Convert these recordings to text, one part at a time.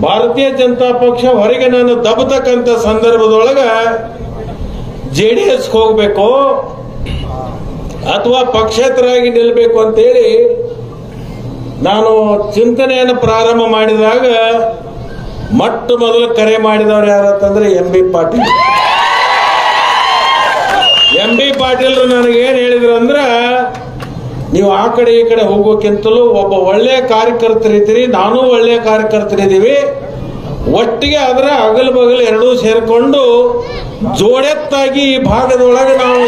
ಭಾರತೀಯ ಜನತಾ ಪಕ್ಷ ಹೊರಗೆ ನಾನು ದಬ್ಬತಕ್ಕಂಥ ಸಂದರ್ಭದೊಳಗ ಜೆಡಿಎಸ್ ಹೋಗಬೇಕು ಅಥವಾ ಪಕ್ಷೇತರಾಗಿ ನಿಲ್ಲಬೇಕು ಅಂತೇಳಿ ನಾನು ಚಿಂತನೆಯನ್ನು ಪ್ರಾರಂಭ ಮಾಡಿದಾಗ ಮೊಟ್ಟ ಮೊದಲು ಕರೆ ಮಾಡಿದವರು ಯಾರಂತಂದ್ರೆ ಎಂ.ಬಿ. ಪಾಟೀಲ್. ಎಂ.ಬಿ. ಪಾಟೀಲ್ ನನಗೇನು ಹೇಳಿದ್ರು ಅಂದ್ರೆ, ನೀವು ಆ ಕಡೆ ಈ ಕಡೆ ಹೋಗೋಕ್ಕಿಂತಲೂ ಒಬ್ಬ ಒಳ್ಳೆಯ ಕಾರ್ಯಕರ್ತರಿದ್ದೀರಿ, ನಾನು ಒಳ್ಳೆಯ ಕಾರ್ಯಕರ್ತರಿದ್ದೀವಿ, ಒಟ್ಟಿಗೆ ಅದರ ಅಗಲ್ ಬಗಲ್ ಎರಡೂ ಸೇರಿಕೊಂಡು ಜೋಡೆತ್ತಾಗಿ ಈ ಭಾಗದೊಳಗೆ ನಾವು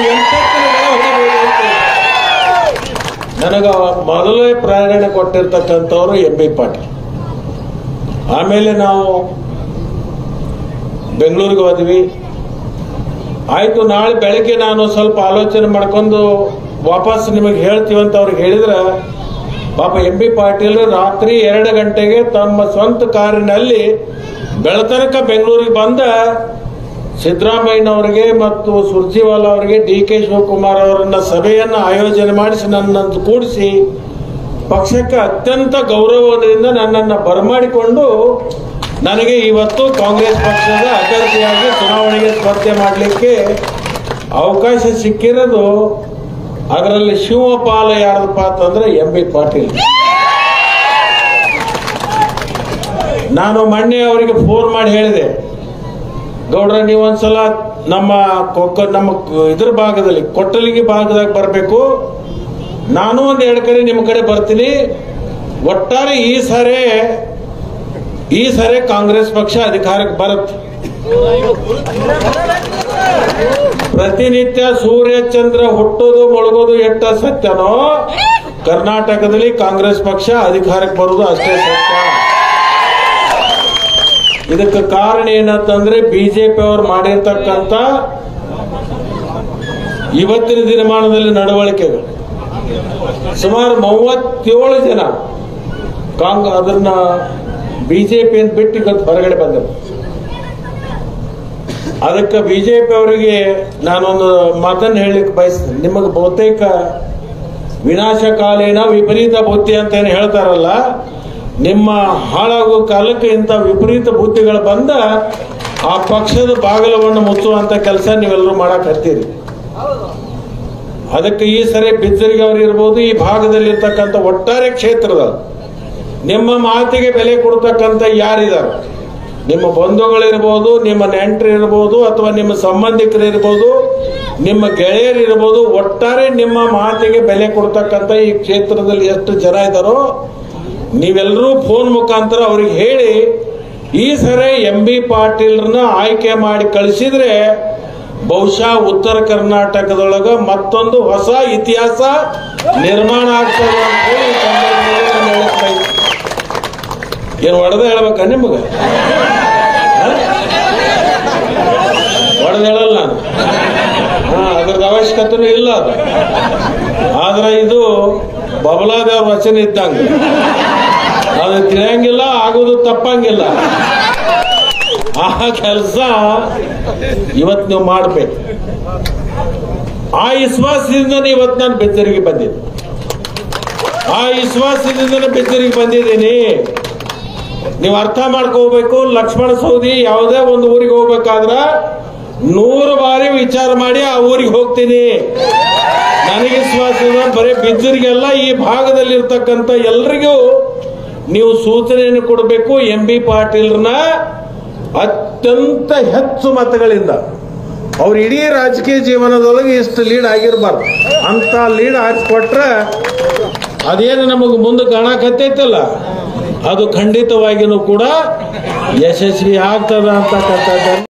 ನನಗ ಮೊದಲೇ ಪ್ರೇರಣೆ ಕೊಟ್ಟಿರ್ತಕ್ಕಂಥವ್ರು ಎಂ.ಬಿ. ಪಾಟೀಲ್. ಆಮೇಲೆ ನಾವು ಬೆಂಗಳೂರಿಗೆ ಹೋದ್ವಿ. ಆಯ್ತು, ನಾಳೆ ಬೆಳಗ್ಗೆ ನಾನು ಸ್ವಲ್ಪ ಆಲೋಚನೆ ಮಾಡ್ಕೊಂಡು ವಾಪಸ್ ನಿಮಗೆ ಹೇಳ್ತೀವಂತ ಅವ್ರಿಗೆ ಹೇಳಿದ್ರೆ, ಪಾಪ ಎಂ.ಬಿ. ಪಾಟೀಲ್ ರಾತ್ರಿ 2 ಗಂಟೆಗೆ ತಮ್ಮ ಸ್ವಂತ ಕಾರಿನಲ್ಲಿ ಬೆಳತನಕ ಬೆಂಗಳೂರಿಗೆ ಬಂದ ಸಿದ್ದರಾಮಯ್ಯನವರಿಗೆ ಮತ್ತು ಸುರ್ಜೇವಾಲಾ ಅವರಿಗೆ, ಡಿ.ಕೆ. ಶಿವಕುಮಾರ್ ಅವರನ್ನ ಸಭೆಯನ್ನು ಆಯೋಜನೆ ಮಾಡಿಸಿ ನನ್ನನ್ನು ಕೂಡಿಸಿ ಪಕ್ಷಕ್ಕೆ ಅತ್ಯಂತ ಗೌರವದಿಂದ ನನ್ನನ್ನು ಬರಮಾಡಿಕೊಂಡು ನನಗೆ ಇವತ್ತು ಕಾಂಗ್ರೆಸ್ ಪಕ್ಷದ ಅಭ್ಯರ್ಥಿಯಾಗಿ ಚುನಾವಣೆಗೆ ಸ್ಪರ್ಧೆ ಮಾಡಲಿಕ್ಕೆ ಅವಕಾಶ ಸಿಕ್ಕಿರೋದು. ಅದರಲ್ಲಿ ಶಿವಪಾಲ ಯಾರಪ್ಪ ಅಂತಂದ್ರೆ ಎಂ.ಬಿ. ಪಾಟೀಲ್. ನಾನು ಮೊನ್ನೆ ಅವರಿಗೆ ಫೋನ್ ಮಾಡಿ ಹೇಳಿದೆ, ಗೌಡ್ರ ನೀವೊಂದ್ಸಲ ನಮ್ಮ ಇದ್ರ ಭಾಗದಲ್ಲಿ ಕೊಟ್ಟಲಿಗಿ ಭಾಗದಾಗ ಬರಬೇಕು, ನಾನು ಒಂದು 2 ಕಡೆ ನಿಮ್ಮ ಕಡೆ ಬರ್ತೀನಿ. ಒಟ್ಟಾರೆ ಈ ಸಾರಿ ಕಾಂಗ್ರೆಸ್ ಪಕ್ಷ ಅಧಿಕಾರಕ್ಕೆ ಬರುತ್ತೆ. ಪ್ರತಿನಿತ್ಯ ಸೂರ್ಯ ಚಂದ್ರ ಹುಟ್ಟೋದು ಮುಳುಗೋದು ಎಷ್ಟ ಸತ್ಯನೋ, ಕರ್ನಾಟಕದಲ್ಲಿ ಕಾಂಗ್ರೆಸ್ ಪಕ್ಷ ಅಧಿಕಾರಕ್ಕೆ ಬರುವುದು ಅಷ್ಟೇ ಸತ್ಯ. ಇದಕ್ಕೆ ಕಾರಣ ಏನಂತಂದ್ರೆ ಬಿಜೆಪಿ ಅವರು ಮಾಡಿರ್ತಕ್ಕಂಥ ಇವತ್ತಿನ ದಿನಮಾನದಲ್ಲಿ ನಡವಳಿಕೆಗಳು. ಸುಮಾರು 37 ಜನ ಅದನ್ನ ಬಿಜೆಪಿಯನ್ನು ಬಿಟ್ಟು ಹೊರಗಡೆ ಬಂದರು. ಅದಕ್ಕೆ ಬಿಜೆಪಿ ಅವರಿಗೆ ನಾನೊಂದು ಮಾತನ್ನು ಹೇಳಲಿಕ್ಕೆ ಬಯಸ್ತೇನೆ. ನಿಮಗೆ ಬಹುತೇಕ ವಿನಾಶಕಾಲೀನ ವಿಪರೀತ ಬುದ್ಧಿ ಅಂತ ಏನು ಹೇಳ್ತಾರಲ್ಲ, ನಿಮ್ಮ ಹಾಳಾಗೋ ಕಾಲಕ್ಕೆ ಇಂಥ ವಿಪರೀತ ಬುದ್ಧಿಗಳು ಬಂದ ಆ ಪಕ್ಷದ ಬಾಗಿಲವನ್ನು ಮುಚ್ಚುವಂತ ಕೆಲಸ ನೀವೆಲ್ಲರೂ ಮಾಡಕ್ ಹತ್ತೀರಿ. ಅದಕ್ಕೆ ಈ ಸರಿ ಬಿಜ್ಜರಿಗೆ ಅವರು ಇರ್ಬೋದು, ಈ ಭಾಗದಲ್ಲಿ ಇರ್ತಕ್ಕಂಥ ಒಟ್ಟಾರೆ ಕ್ಷೇತ್ರದ ನಿಮ್ಮ ಮಾತಿಗೆ ಬೆಲೆ ಕೊಡ್ತಕ್ಕಂಥ ಯಾರಿದ್ದಾರೆ, ನಿಮ್ಮ ಬಂಧುಗಳಿರ್ಬೋದು, ನಿಮ್ಮ ನೆಂಟರು ಇರ್ಬೋದು, ಅಥವಾ ನಿಮ್ಮ ಸಂಬಂಧಿಕರು ಇರ್ಬೋದು, ನಿಮ್ಮ ಗೆಳೆಯರು ಇರ್ಬೋದು, ಒಟ್ಟಾರೆ ನಿಮ್ಮ ಮಾತಿಗೆ ಬೆಲೆ ಕೊಡ್ತಕ್ಕಂಥ ಈ ಕ್ಷೇತ್ರದಲ್ಲಿ ಎಷ್ಟು ಜನ ಇದ್ದಾರೋ ನೀವೆಲ್ಲರೂ ಫೋನ್ ಮುಖಾಂತರ ಅವ್ರಿಗೆ ಹೇಳಿ ಈ ಸರಿ ಎಂ.ಬಿ. ಪಾಟೀಲ್ರನ್ನ ಆಯ್ಕೆ ಮಾಡಿ ಕಳಿಸಿದ್ರೆ ಬಹುಶಃ ಉತ್ತರ ಕರ್ನಾಟಕದೊಳಗ ಮತ್ತೊಂದು ಹೊಸ ಇತಿಹಾಸ ನಿರ್ಮಾಣ ಆಗ್ತದೆ ಅಂತ ಹೇಳಿ ಏನು ಒಡೆದ ಹೇಳ್ಬೇಕ ನಿಮಗೆ? ಒಡೆದ ಹೇಳಲ್ಲ ನಾನು, ಅದ್ರದ್ದು ಅವಶ್ಯಕತೆನೂ ಇಲ್ಲ. ಅದು ಆದ್ರೆ ಇದು ಬಬಲಾದೇವ್ರ ವಚನ ಇದ್ದಂಗೆ, ಅದು ತಿಳಿಯಂಗಿಲ್ಲ, ಆಗೋದು ತಪ್ಪಂಗಿಲ್ಲ. ಆ ಕೆಲಸ ಇವತ್ತು ನೀವು ಮಾಡಬೇಕು. ಆ ವಿಶ್ವಾಸದಿಂದನೇ ಇವತ್ತು ನಾನು ಬೆಚ್ಚರಿಗೆ ಬಂದಿದ್ದೆ. ಆ ವಿಶ್ವಾಸದಿಂದನೇ ಬೆಚ್ಚರಿಗೆ ಬಂದಿದ್ದೀನಿ. ನೀವು ಅರ್ಥ ಮಾಡ್ಕೋಬೇಕು. ಲಕ್ಷ್ಮಣ ಸವದಿ ಯಾವುದೇ ಒಂದು ಊರಿಗೆ ಹೋಗ್ಬೇಕಾದ್ರ 100 ಬಾರಿ ವಿಚಾರ ಮಾಡಿ ಆ ಊರಿಗೆ ಹೋಗ್ತೀನಿ. ನನಗೆ ವಿಶ್ವಾಸ ಇದೆ. ಬರೀ ಬಿಜ್ಜರಿಗೆಲ್ಲ ಈ ಭಾಗದಲ್ಲಿ ಇರ್ತಕ್ಕಂಥ ಎಲ್ರಿಗೂ ನೀವು ಸೂಚನೆಯನ್ನು ಕೊಡಬೇಕು. ಎಂ.ಬಿ. ಪಾಟೀಲ್ರನ್ನ ಅತ್ಯಂತ ಹೆಚ್ಚು ಮತಗಳಿಂದ ಅವ್ರ ಇಡೀ ರಾಜಕೀಯ ಜೀವನದೊಳಗೆ ಇಷ್ಟು ಲೀಡ್ ಆಗಿರಬಾರ್ದು ಅಂತ ಲೀಡ್ ಹಾಕಿಕೊಟ್ರೆ ಅದೇನು ನಮಗೆ ಮುಂದೆ ಕಾಣಕತ್ತೈತಲ್ಲ, ಅದು ಖಂಡಿತವಾಗಿಯೂ ಕೂಡ ಯಶಸ್ವಿ ಆಗ್ತದ ಅಂತಕ್ಕಂಥದ್ದು